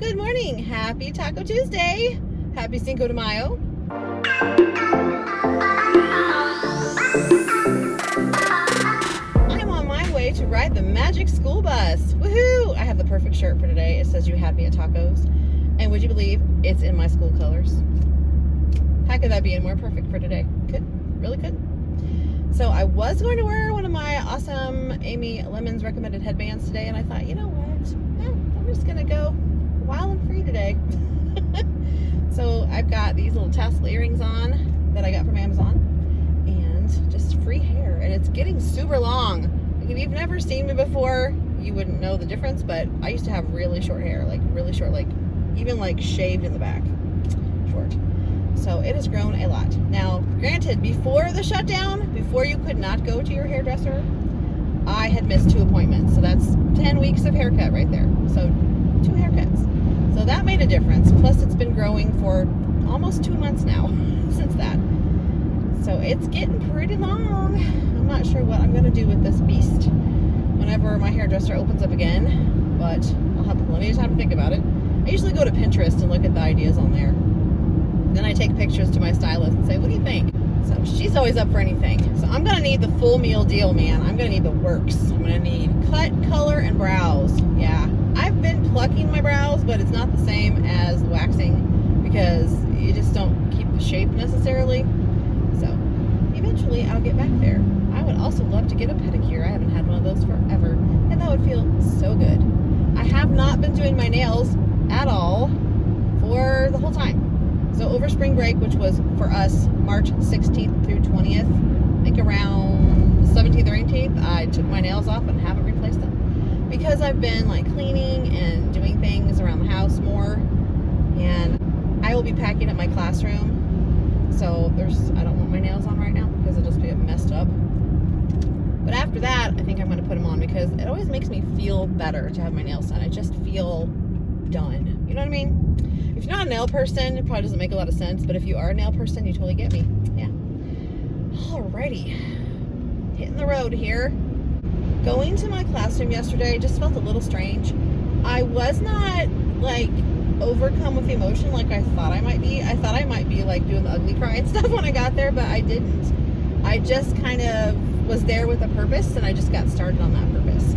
Good morning. Happy Taco Tuesday. Happy Cinco de Mayo. I'm on my way to ride the magic school bus. Woohoo! I have the perfect shirt for today. It says you had me at tacos. And would you believe it's in my school colors? How could that be any more perfect for today? Could. Really could. So I was going to wear one of my awesome Amy Lemon's recommended headbands today, and I thought, you know what? I'm just going to go wild and free today. So I've got these little tassel earrings on that I got from Amazon, and just free hair, and it's getting super long. Like, if you've never seen me before, you wouldn't know the difference, but I used to have really short hair, like really short, like even like shaved in the back, short. So it has grown a lot. Now, granted, before the shutdown, before you could not go to your hairdresser, I had missed 2 appointments. So that's 10 weeks of haircut right there. So 2 haircuts. So that made a difference. Plus, it's been growing for almost 2 months now since that. So it's getting pretty long. I'm not sure what I'm going to do with this beast whenever my hairdresser opens up again, but I'll have plenty of time to think about it. I usually go to Pinterest and look at the ideas on there. Then I take pictures to my stylist and say, what do you think? So she's always up for anything. So I'm going to need the full meal deal, man. I'm going to need the works. I'm going to need cut, color, and brows. Yeah. I've been plucking my brows, but it's not the same as waxing because you just don't keep the shape necessarily. So eventually I'll get back there. I would also love to get a pedicure. I haven't had one of those forever, and that would feel so good. I have not been doing my nails at all for the whole time. So over spring break, which was for us March 16th through 20th, I think around 17th or 18th, I took my nails off and haven't replaced them because I've been like cleaning and doing things around the house more, and I will be packing up my classroom. So I don't want my nails on right now because it'll just be messed up. But after that, I think I'm going to put them on because it always makes me feel better to have my nails done. I just feel done. You know what I mean? If you're not a nail person, it probably doesn't make a lot of sense, but if you are a nail person, you totally get me. Yeah. Alrighty. Hitting the road here. Going to my classroom yesterday just felt a little strange. I was not like overcome with emotion like I thought I might be. I thought I might be like doing the ugly cry and stuff when I got there, but I didn't. I just kind of was there with a purpose, and I just got started on that purpose.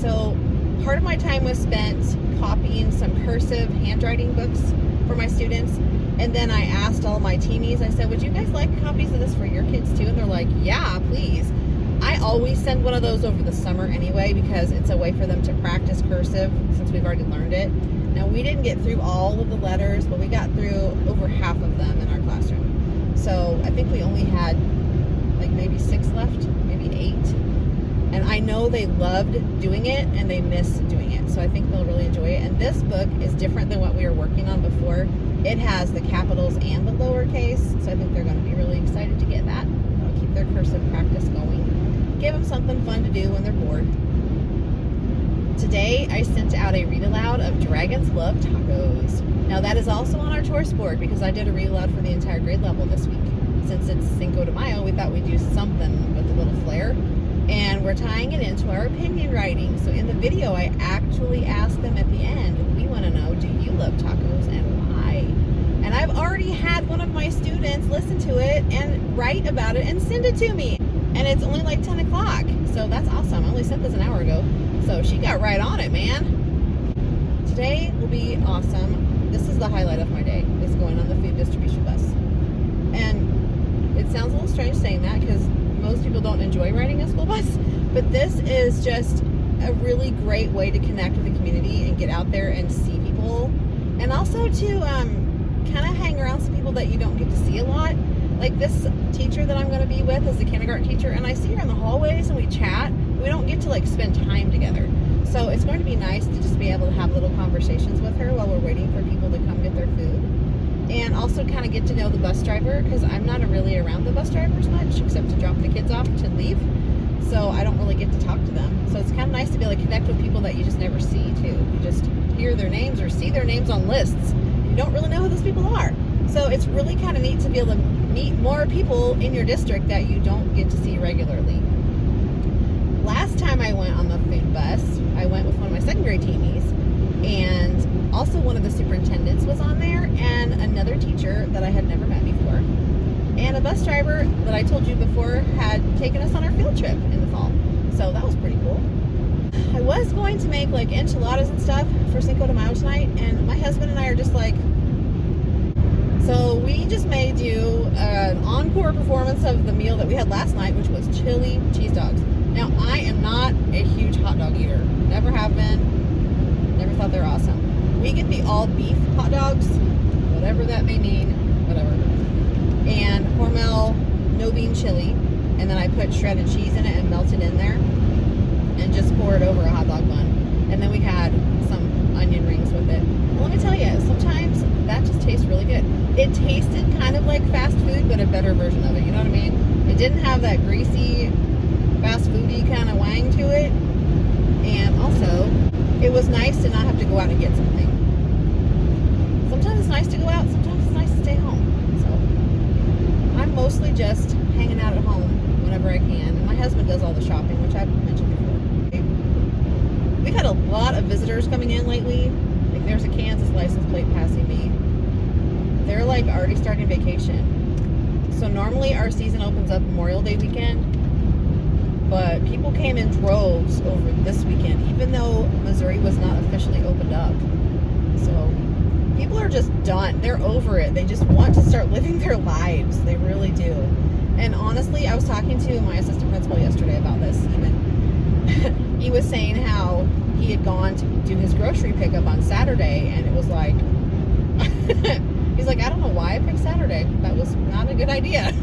So part of my time was spent copying some cursive handwriting books for my students, and then I asked all my teamies, I said, would you guys like copies of this for your kids too? And they're like, yeah, please. I always send one of those over the summer anyway because it's a way for them to practice cursive since we've already learned it. Now, we didn't get through all of the letters, but we got through over half of them in our classroom. So I think we only had like maybe 6 left, maybe 8. And I know they loved doing it and they miss doing it. So I think they'll really enjoy it. And this book is different than what we were working on before. It has the capitals and the lowercase. So I think they're going to be really excited to get that. It'll keep their cursive practice going. Give them something fun to do when they're bored. Today I sent out a read aloud of Dragons Love Tacos. Now that is also on our chores board because I did a read aloud for the entire grade level this week. Since it's Cinco de Mayo, we thought we'd do something with a little flair. And we're tying it into our opinion writing. So in the video, I actually asked them at the end, we want to know, do you love tacos and why? And I've already had one of my students listen to it and write about it and send it to me. And it's only like 10 o'clock. So that's awesome. I only sent this an hour ago. So she got right on it, man. Today will be awesome. This is the highlight of my day, is going on the food distribution bus. And it sounds a little strange saying that because most people don't enjoy riding a school bus, but this is just a really great way to connect with the community and get out there and see people, and also to kind of hang around some people that you don't get to see a lot. Like this teacher that I'm going to be with is a kindergarten teacher, and I see her in the hallways and we chat. We don't get to like spend time together, so it's going to be nice to just be able to have little conversations with her while we're waiting for people to come get their food. And also kind of get to know the bus driver because I'm not really around the bus drivers much except to drop the kids off to leave. So I don't really get to talk to them. So it's kind of nice to be able to connect with people that you just never see too. You just hear their names or see their names on lists. You don't really know who those people are. So it's really kind of neat to be able to meet more people in your district that you don't get to see regularly. Last time I went on the food bus, I went with one of my second grade teamies, and also one of the the superintendents was on there, and another teacher that I had never met before, and a bus driver that I told you before had taken us on our field trip in the fall. So that was pretty cool. I was going to make like enchiladas and stuff for Cinco de Mayo tonight, and my husband and I are just like, so we just made you an encore performance of the meal that we had last night, which was chili cheese dogs. Now, I am not a huge hot dog eater. Never have been. Never thought they were awesome. We get the all beef hot dogs, whatever that may mean, whatever. And Hormel no bean chili, and then I put shredded cheese in it and melt it in there and just pour it over a hot dog bun. And then we had some onion rings with it. And let me tell you, sometimes that just tastes really good. It tasted kind of like fast food, but a better version of it. You know what I mean? It didn't have that greasy, fast foody kind of wang to it. And also, it was nice to not have to go out and get something. Sometimes it's nice to go out, sometimes it's nice to stay home. So, I'm mostly just hanging out at home whenever I can. And my husband does all the shopping, which I've mentioned before. We've had a lot of visitors coming in lately. Like, there's a Kansas license plate passing me. They're like already starting vacation. So normally our season opens up Memorial Day weekend, but people came in droves over this weekend, even though Missouri was not officially opened up. So people are just done. They're over it. They just want to start living their lives. They really do. And honestly, I was talking to my assistant principal yesterday about this, and he was saying how he had gone to do his grocery pickup on Saturday, and it was like, he's like, I don't know why I picked Saturday. That was not a good idea.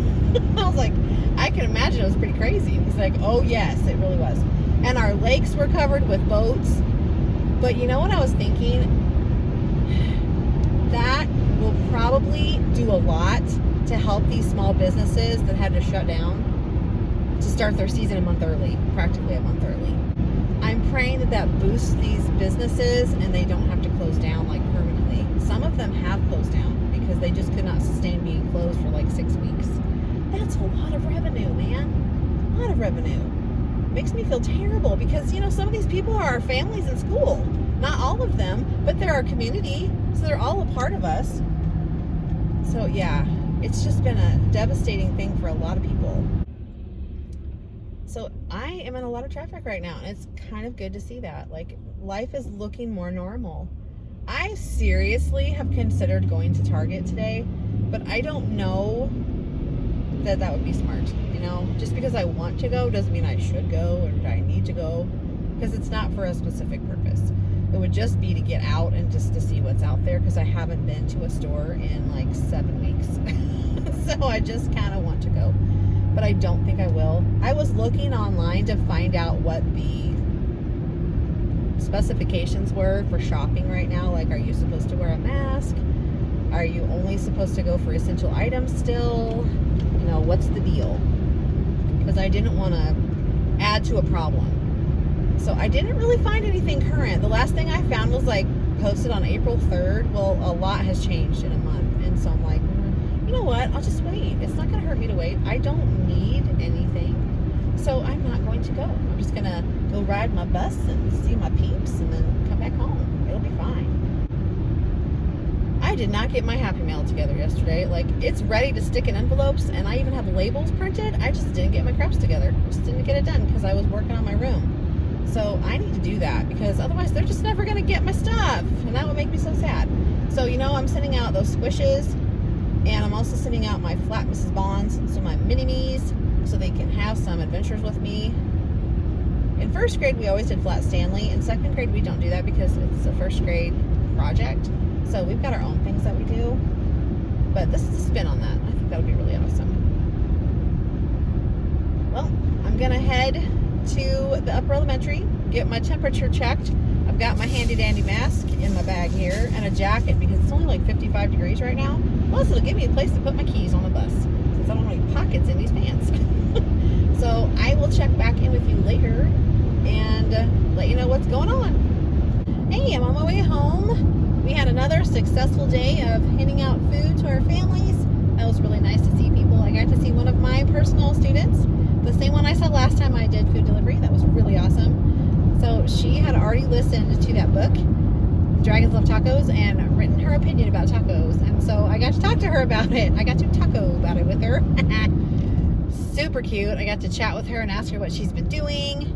I was like, I can imagine it was pretty crazy. He's like, oh yes, it really was. And our lakes were covered with boats. But you know what I was thinking? That will probably do a lot to help these small businesses that had to shut down to start their season a month early, practically a month early. I'm praying that that boosts these businesses and they don't have to close down like permanently. Some of them have closed down because they just could not sustain being closed for like 6 weeks. That's a lot of revenue, man. A lot of revenue. Makes me feel terrible because, you know, some of these people are our families in school. Not all of them, but they're our community, so they're all a part of us. So yeah, it's just been a devastating thing for a lot of people. So I am in a lot of traffic right now, and it's kind of good to see that. Like, life is looking more normal. I seriously have considered going to Target today, but I don't know that that would be smart. You know, just because I want to go doesn't mean I should go or that I need to go, because it's not for a specific purpose. It would just be to get out and just to see what's out there, because I haven't been to a store in like 7 weeks. So I just kind of want to go, but I don't think I will. I was looking online to find out what the specifications were for shopping right now. Like, are you supposed to wear a mask? Are you only supposed to go for essential items still? You know, what's the deal? Because I didn't want to add to a problem. So I didn't really find anything current. The last thing I found was like posted on April 3rd. Well, a lot has changed in a month. And so I'm like, you know what? I'll just wait. It's not going to hurt me to wait. I don't need anything. So I'm not going to go. I'm just going to go ride my bus and see my peeps and then come back home. It'll be fine. I did not get my Happy Mail together yesterday. Like, it's ready to stick in envelopes, and I even have labels printed. I just didn't get my crafts together. Just didn't get it done because I was working on my room. So I need to do that, because otherwise they're just never going to get my stuff, and that would make me so sad. So, you know, I'm sending out those squishes, and I'm also sending out my flat Mrs. Bonds, so my mini-me's, so they can have some adventures with me. In first grade, we always did flat Stanley. In second grade, we don't do that because it's a first grade project. So we've got our own things that we do. But this is a spin on that. I think that'll be really awesome. Well, I'm going to head to the upper elementary, get my temperature checked. I've got my handy dandy mask in my bag here and a jacket because it's only like 55 degrees right now. Plus, it'll give me a place to put my keys on the bus since I don't have any pockets in these pants. So I will check back in with you later and let you know what's going on. Hey, I'm on my way home. We had another successful day of handing out food to our families. That was really nice to see people. I got to see one of my personal students, the same one I saw last time I did food delivery. That was really awesome. So she had already listened to that book, Dragons Love Tacos, and written her about it. I got to taco about it with her. Super cute. I got to chat with her and ask her what she's been doing.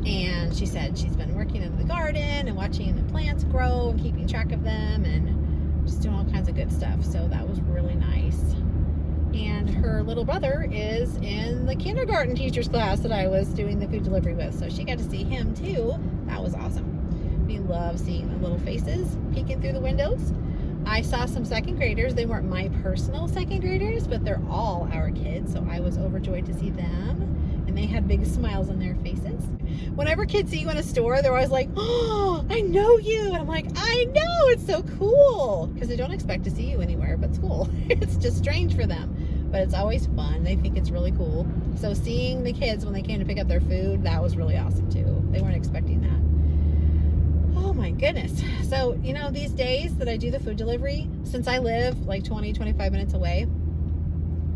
And she said she's been working in the garden and watching the plants grow and keeping track of them and just doing all kinds of good stuff. So that was really nice. And her little brother is in the kindergarten teacher's class that I was doing the food delivery with. So she got to see him too. That was awesome. We love seeing the little faces peeking through the windows. I saw some second graders. They weren't my personal second graders, but they're all our kids. So I was overjoyed to see them. And they had big smiles on their faces. Whenever kids see you in a store, they're always like, oh, I know you. And I'm like, I know, it's so cool. Because they don't expect to see you anywhere but school. It's just strange for them. But it's always fun. They think it's really cool. So seeing the kids when they came to pick up their food, that was really awesome too. They weren't expecting that. Oh my goodness. So, you know, these days that I do the food delivery, since I live like 20, 25 minutes away,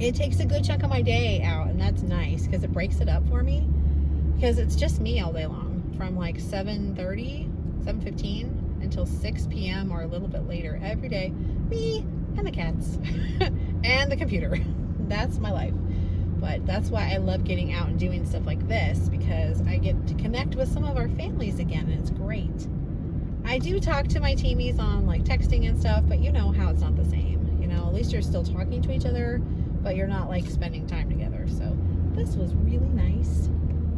it takes a good chunk of my day out, and that's nice because it breaks it up for me, because it's just me all day long from like 7:30, 7:15 until 6 p.m. or a little bit later every day. Me and the cats and the computer. That's my life. But that's why I love getting out and doing stuff like this, because I get to connect with some of our families again, and it's great. I do talk to my teamies on like texting and stuff, but you know how it's not the same. You know, at least you're still talking to each other, but you're not like spending time together. So this was really nice.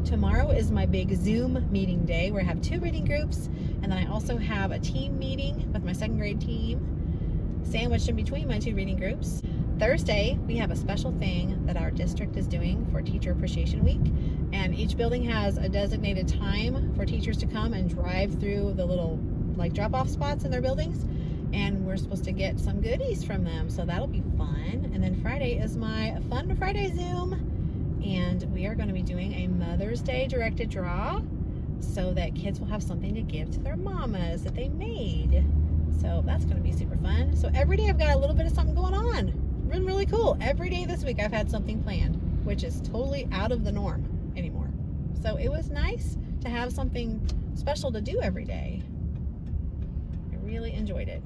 Tomorrow is my big Zoom meeting day where I have 2 reading groups, and then I also have a team meeting with my second grade team sandwiched in between my 2 reading groups. Thursday, we have a special thing that our district is doing for Teacher Appreciation Week, and each building has a designated time for teachers to come and drive through the little like drop-off spots in their buildings, and we're supposed to get some goodies from them, so that'll be fun. And then Friday is my Fun Friday Zoom, and we are going to be doing a Mother's Day directed draw so that kids will have something to give to their mamas that they made. So that's going to be super fun. So every day I've got a little bit of something going on. Been really cool. Every day this week I've had something planned, which is totally out of the norm anymore. So it was nice to have something special to do every day. I really enjoyed it.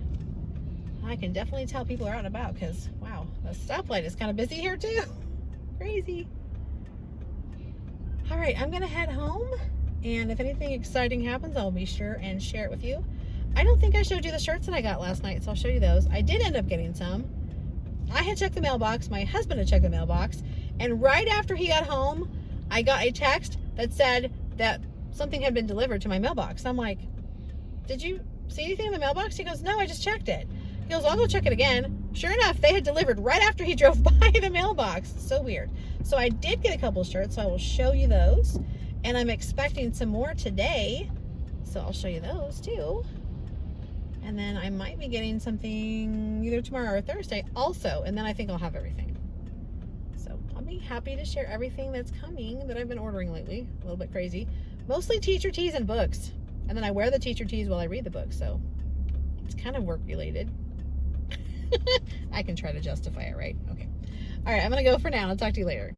I can definitely tell people are out and about because, wow, the stoplight is kind of busy here too. Crazy. All right, I'm going to head home, and if anything exciting happens, I'll be sure and share it with you. I don't think I showed you the shirts that I got last night, so I'll show you those. I did end up getting some. I had checked the mailbox, my husband had checked the mailbox, and right after he got home, I got a text that said that something had been delivered to my mailbox. I'm like, did you see anything in the mailbox? He goes, no, I just checked it. He goes, I'll go check it again. Sure enough, they had delivered right after he drove by the mailbox. So weird. So I did get a couple shirts, so I will show you those. And I'm expecting some more today, so I'll show you those too. And then I might be getting something either tomorrow or Thursday also, and then I think I'll have everything. So I'll be happy to share everything that's coming that I've been ordering lately. A little bit crazy. Mostly teacher tees and books. And then I wear the teacher tees while I read the book, so it's kind of work related. I can try to justify it, right? Okay. All right, I'm going to go for now. I'll talk to you later.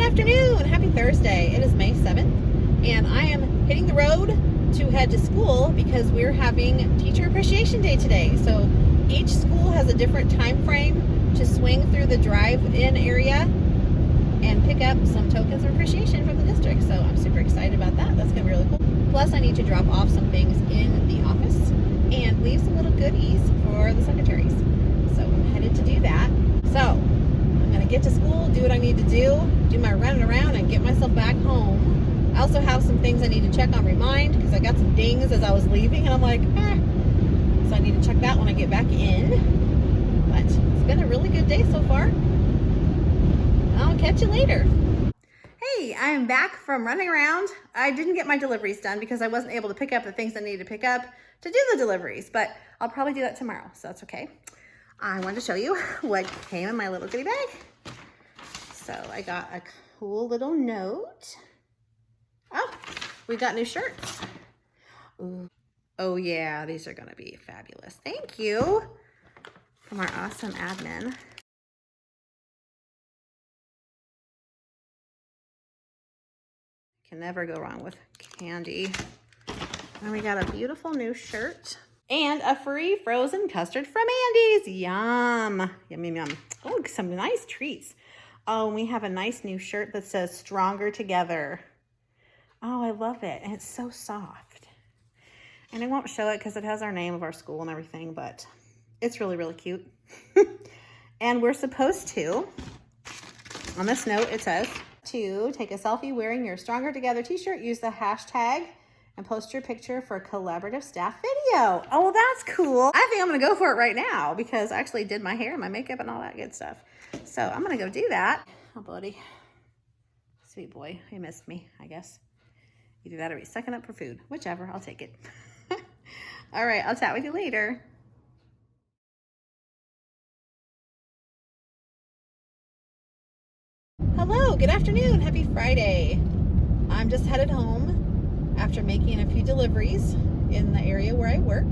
Afternoon, happy Thursday. It is May 7th, and I am hitting the road to head to school because we're having Teacher Appreciation Day today. So each school has a different time frame to swing through the drive-in area and pick up some tokens of appreciation from the district. So I'm super excited about that. That's gonna be really cool. Plus I need to drop off some things in the office and leave some little goodies for the secretaries. So I'm headed to do that. So I'm gonna get to school, do what I need to do my running around, and get myself back home. I also have some things I need to check on Remind because I got some dings as I was leaving, and I'm like, so I need to check that when I get back in. But it's been a really good day so far. I'll catch you later. Hey Hey, I'm back from running around. I didn't get my deliveries done because I wasn't able to pick up the things I needed to pick up to do the deliveries, but I'll probably do that tomorrow, so that's okay. I wanted to show you what came in my little goodie bag. So I got a cool little note. Oh, we got new shirts. Ooh. Oh yeah, these are gonna be fabulous. Thank you from our awesome admin. Can never go wrong with candy. And we got a beautiful new shirt and a free frozen custard from Andy's. Yum, yum, yum, yum. Oh, some nice treats. Oh, and we have a nice new shirt that says Stronger Together. Oh, I love it. And it's so soft. And I won't show it because it has our name of our school and everything, but it's really, really cute. And we're supposed to, on this note, it says, to take a selfie wearing your Stronger Together t-shirt, use the hashtag and post your picture for a collaborative staff video. Oh, well, that's cool. I think I'm gonna go for it right now because I actually did my hair and my makeup and all that good stuff. So I'm gonna go do that. Oh, buddy. Sweet boy, he missed me, I guess. Either that or he's sucking up for food. Whichever, I'll take it. All right, I'll chat with you later. Hello, good afternoon, happy Friday. I'm just headed home after making a few deliveries in the area where I work.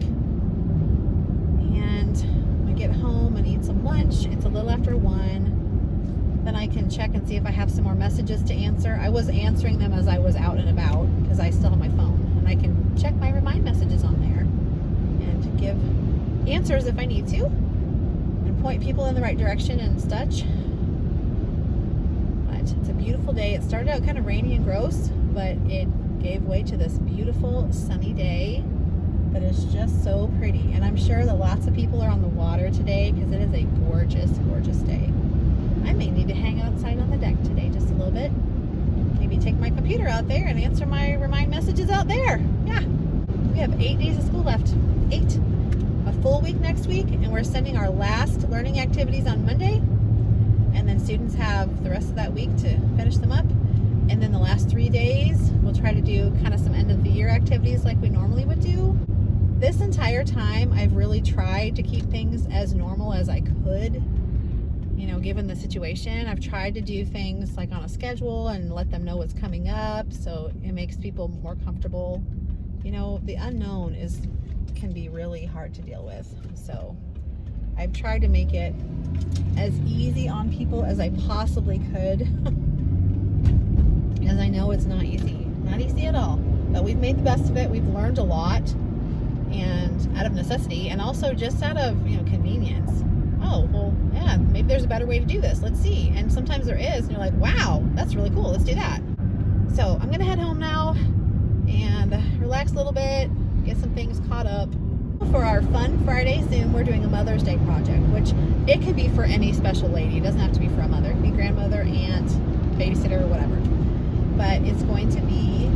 And when I get home and eat some lunch, it's a little after 1. Then I can check and see if I have some more messages to answer. I was answering them as I was out and about because I still have my phone. And I can check my remind messages on there and give answers if I need to and point people in the right direction and such. It's a beautiful day. It started out kind of rainy and gross, but it gave way to this beautiful sunny day that is just so pretty. And I'm sure that lots of people are on the water today because it is a gorgeous, gorgeous day. I may need to hang outside on the deck today just a little bit. Maybe take my computer out there and answer my remind messages out there. Yeah, we have 8 days of school left. 8. A full week next week, and we're sending our last learning activities on Monday. And then students have the rest of that week to finish them up. And then the last 3 days, we'll try to do kind of some end of the year activities like we normally would do. This entire time, I've really tried to keep things as normal as I could. You know, given the situation, I've tried to do things like on a schedule and let them know what's coming up so it makes people more comfortable. You know, the unknown can be really hard to deal with. So I've tried to make it as easy on people as I possibly could. Because I know it's not easy. Not easy at all. But we've made the best of it. We've learned a lot. And out of necessity. And also just out of, convenience. Oh, well, yeah, maybe there's a better way to do this. Let's see. And sometimes there is. And you're like, wow, that's really cool. Let's do that. So I'm going to head home now. And relax a little bit. Get some things caught up. For our Fun Friday Zoom, we're doing a Mother's Day project, which it can be for any special lady. It doesn't have to be for a mother. It can be grandmother, aunt, babysitter, or whatever. But it's going to be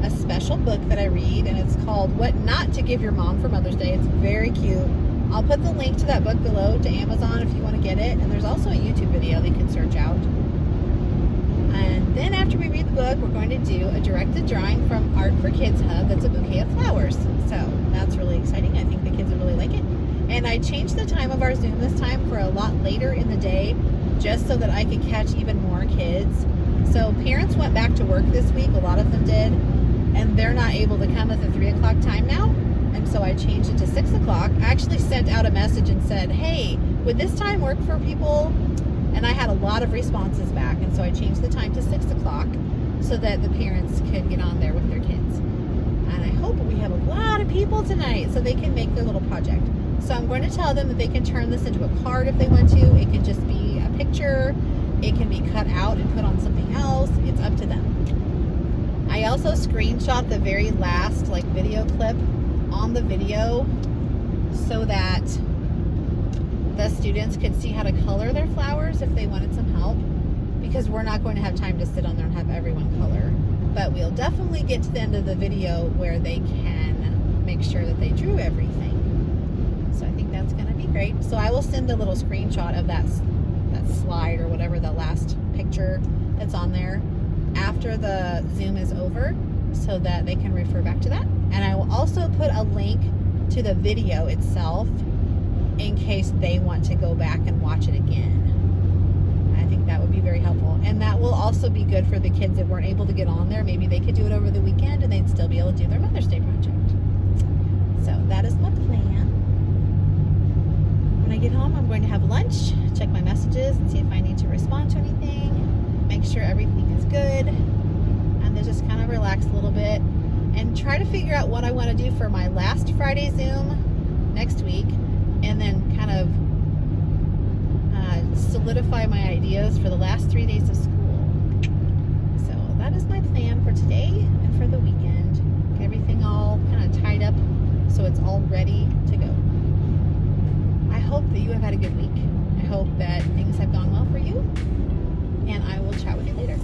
a special book that I read, and it's called What Not to Give Your Mom for Mother's Day. It's very cute. I'll put the link to that book below to Amazon if you want to get it. And there's also a YouTube video that you can search out. And then after we read the book, we're going to do a directed drawing from Art for Kids Hub that's a bouquet of flowers. So that's really exciting. I think the kids will really like it. And I changed the time of our Zoom this time for a lot later in the day just so that I could catch even more kids. So parents went back to work this week. A lot of them did. And they're not able to come at the 3 o'clock time now. And so I changed it to 6 o'clock. I actually sent out a message and said, hey, would this time work for people? And I had a lot of responses back. And so I changed the time to 6 o'clock so that the parents could get on there with their kids. And I hope we have a lot of people tonight so they can make their little project. So I'm going to tell them that they can turn this into a card if they want to. It can just be a picture. It can be cut out and put on something else. It's up to them. I also screenshot the very last video clip on the video so that the students could see how to color their flowers if they wanted some help, because we're not going to have time to sit on there and have everyone color. But we'll definitely get to the end of the video where they can make sure that they drew everything. So I think that's going to be great. So I will send a little screenshot of that slide or whatever, the last picture that's on there. after the Zoom is over so that they can refer back to that. And I will also put a link to the video itself in case they want to go back and watch it again. I think that would be very helpful. And that will also be good for the kids that weren't able to get on there. Maybe they could do it over the weekend and they'd still be able to do their Mother's Day project. So that is my plan. When I get home, I'm going to have lunch, check my messages, and see if I need to respond to anything, make sure everything is good, and then just kind of relax a little bit and try to figure out what I want to do for my last Friday Zoom next week, and then kind of solidify my ideas for the last 3 days of school. So that is my plan for today and for the weekend. Get everything all kind of tied up so it's all ready to go. I hope that you have had a good week. I hope that things have gone well for you, and I will chat with you later.